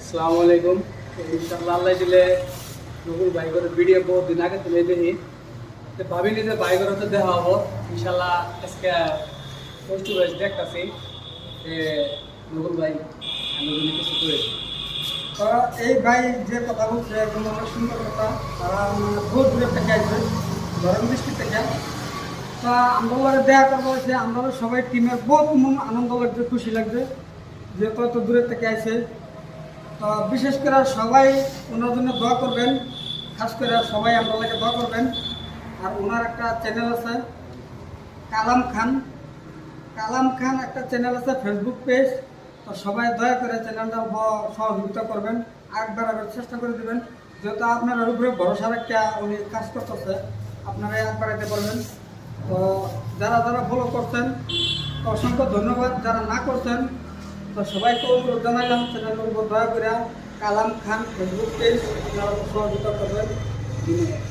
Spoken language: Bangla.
আসসালামু আলাইকুম। ইনশাআল্লাহ আল্লাহ দিলে নকুল ভাই করে ভিডিও বহুত দিন আগে তুলে দেখি তো ভাবিনি যে ভাই করে তো দেখা হবো ইনশাআল্লাহ আজকে ফেস টু ফেস দেখতেছি যে নকুল ভাই আমি কিছু করেছি। এই ভাই যে কথা বলছে একদম অনেক সুন্দর কথা। তারা বহুত দূরে থেকে আসবে ধরন বৃষ্টি থেকে। তা আমরা দেখা করবো যে আমরা সবাই টিমের বহুত আনন্দ লাগছে, খুশি লাগছে যে কত দূরের থেকে আসে। তো বিশেষ করে সবাই ওনার জন্য দোয়া করবেন, খাস করে সবাই আমরা লাগে দোয়া করবেন। আর ওনার একটা চ্যানেল আছে কালাম খান একটা চ্যানেল আছে ফেসবুক পেজ। তো সবাই দয়া করে চ্যানেলটা সহযোগিতা করবেন, আগ বাড়াবার চেষ্টা করে দেবেন। যেহেতু আপনার উপরে ভরসা একটা উনি কাজ করতেছে, আপনারা আগ বাড়াতে পারবেন। তো যারা ফলো করছেন তো অসংখ্য ধন্যবাদ, যারা না করছেন তো সবাইকে অনুরোধ জানাইলাম চ্যানেলের উপর দয়া করে কালাম খান ফেসবুক পেজ আপনারা সহযোগিতা করবেন। ধন্যবাদ।